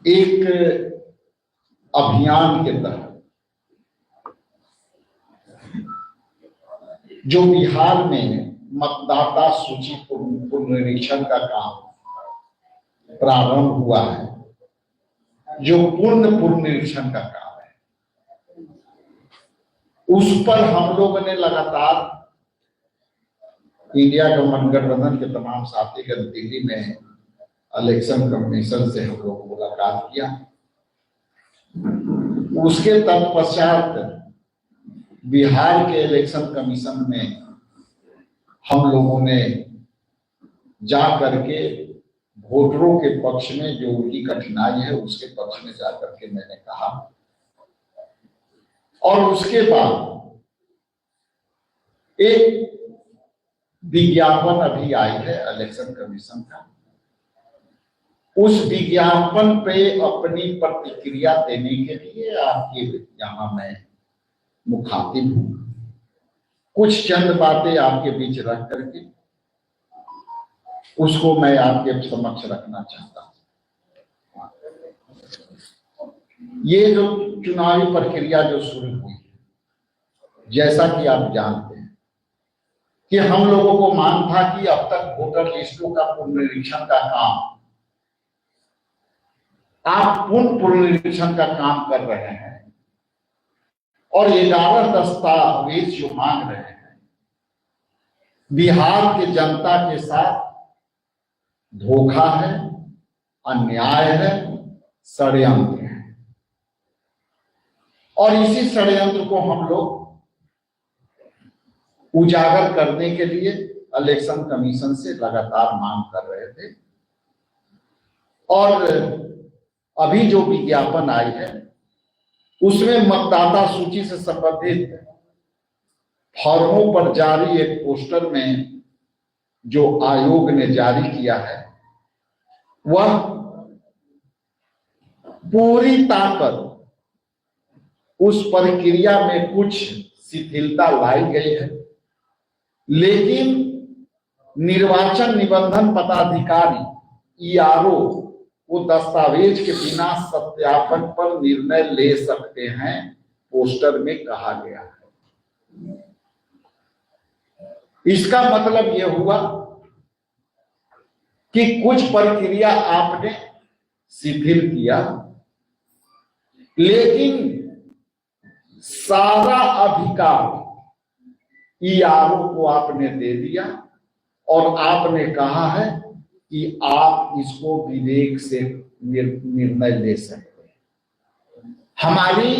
एक अभियान के तहत जो बिहार में मतदाता सूची पुनरीक्षण का काम प्रारंभ हुआ है, जो पूर्ण पुनरीक्षण का काम है, उस पर हम लोगों ने लगातार इंडिया गठबंधन के तमाम साथीगण दिल्ली में इलेक्शन कमीशन से हम लोग मुलाकात किया। उसके तत्पश्चात बिहार के इलेक्शन कमीशन में हम लोगों ने जा करके वोटरों के पक्ष में जो उनकी कठिनाई है उसके पक्ष में जा करके मैंने कहा, और उसके बाद एक विज्ञापन अभी आई है इलेक्शन कमीशन का। उस विज्ञापन पे अपनी प्रतिक्रिया देने के लिए आपके यहाँ मैं मुखातिब हूं। कुछ चंद बातें आपके बीच रख करके उसको मैं आपके समक्ष रखना चाहता हूं। ये जो चुनावी प्रक्रिया जो शुरू हुई है, जैसा कि आप जानते हैं कि हम लोगों को मांग था कि अब तक वोटर लिस्टों का पुनरीक्षण का काम आप पूर्ण पुनरीक्षण का काम कर रहे हैं और 11 दस्तावेज जो मांग रहे हैं, बिहार के जनता के साथ धोखा है, अन्याय है, षड्यंत्र है। और इसी षड्यंत्र को हम लोग उजागर करने के लिए इलेक्शन कमीशन से लगातार मांग कर रहे थे। और अभी जो विज्ञापन आई है उसमें मतदाता सूची से संबंधित फॉर्मों पर जारी एक पोस्टर में जो आयोग ने जारी किया है वह पूरी ताकत उस प्रक्रिया में कुछ शिथिलता लाई गई है, लेकिन निर्वाचन निबंधन पदाधिकारी ईआरओ वो दस्तावेज के बिना सत्यापन पर निर्णय ले सकते हैं, पोस्टर में कहा गया है। इसका मतलब यह हुआ कि कुछ प्रक्रिया आपने शिथिल किया, लेकिन सारा अधिकार ईआरओ को आपने दे दिया और आपने कहा है कि आप इसको विवेक से निर्णय ले सकते हैं। हमारी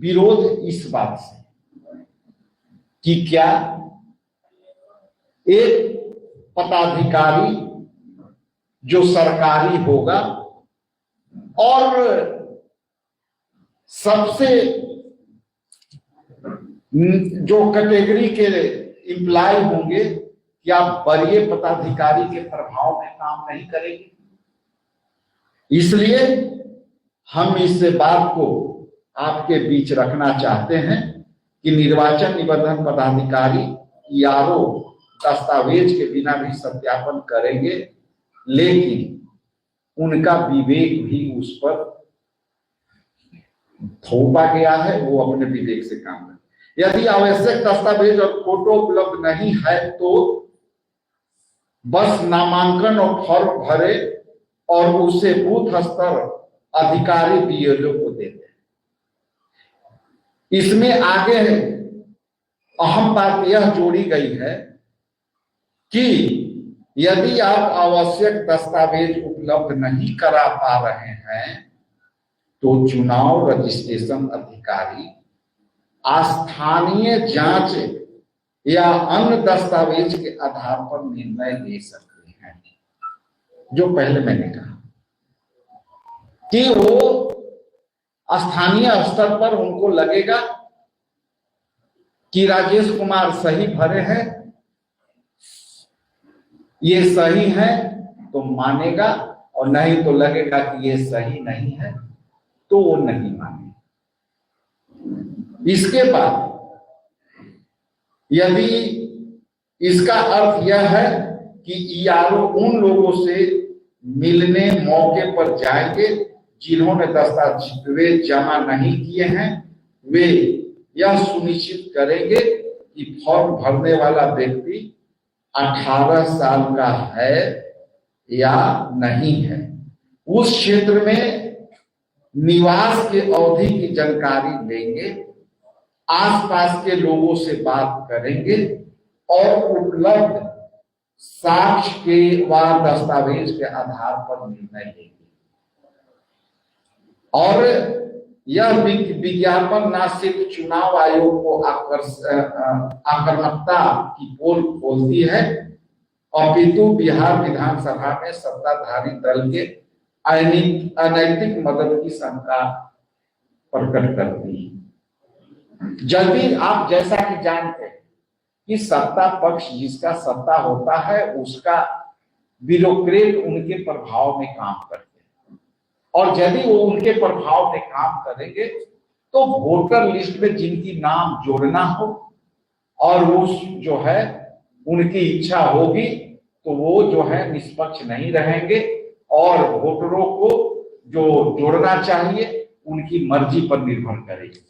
विरोध इस बात से कि क्या एक पदाधिकारी जो सरकारी होगा और सबसे जो कैटेगरी के एम्प्लॉय होंगे, क्या वरीय पदाधिकारी के प्रभाव में काम नहीं करेंगे? इसलिए हम इस बात को आपके बीच रखना चाहते हैं कि निर्वाचन निबंधन पदाधिकारी ईआरओ दस्तावेज के बिना भी सत्यापन करेंगे, लेकिन उनका विवेक भी उस पर थोपा गया है, वो अपने विवेक से काम करें। यदि आवश्यक दस्तावेज और फोटो उपलब्ध नहीं है तो बस नामांकन और फॉर्म भरे और उसे बूथ स्तर अधिकारी बीएलओ को देते हैं। इसमें आगे अहम बात यह जोड़ी गई है कि यदि आप आवश्यक दस्तावेज उपलब्ध नहीं करा पा रहे हैं तो चुनाव रजिस्ट्रेशन अधिकारी स्थानीय जांच या अन्य दस्तावेज के आधार पर निर्णय ले सकते हैं। जो पहले मैंने कहा कि वो स्थानीय स्तर पर उनको लगेगा कि राजेश कुमार सही भरे हैं, ये सही है तो मानेगा, और नहीं तो लगेगा कि ये सही नहीं है तो वो नहीं मानेगा। इसके बाद यदि इसका अर्थ यह है कि ईआरओ उन लोगों से मिलने मौके पर जाएंगे। जिन्होंने दस्तावेज जमा नहीं किए हैं वे यह सुनिश्चित करेंगे कि फॉर्म भरने वाला व्यक्ति 18 साल का है या नहीं है। उस क्षेत्र में निवास की अवधि की जानकारी लेंगे, आसपास के लोगों से बात करेंगे और उपलब्ध साक्ष्य के व दस्तावेज के आधार पर निर्णय लेंगे। और यह विज्ञापन न सिर्फ चुनाव आयोग को आक्रामकता की पोल खोलती है, अपितु बिहार विधानसभा में सत्ताधारी दल के अनैतिक मदद की शंका प्रकट करती है। जल्दी आप जैसा कि जानते हैं कि सत्ता पक्ष जिसका सत्ता होता है उसका ब्यूरोक्रेट उनके प्रभाव में काम करते हैं, और यदि वो उनके प्रभाव में काम करेंगे तो वोटर लिस्ट में जिनकी नाम जोड़ना हो और वो जो है उनकी इच्छा होगी तो वो जो है निष्पक्ष नहीं रहेंगे और वोटरों को जो जोड़ना चाहिए उनकी मर्जी पर निर्भर करेगी।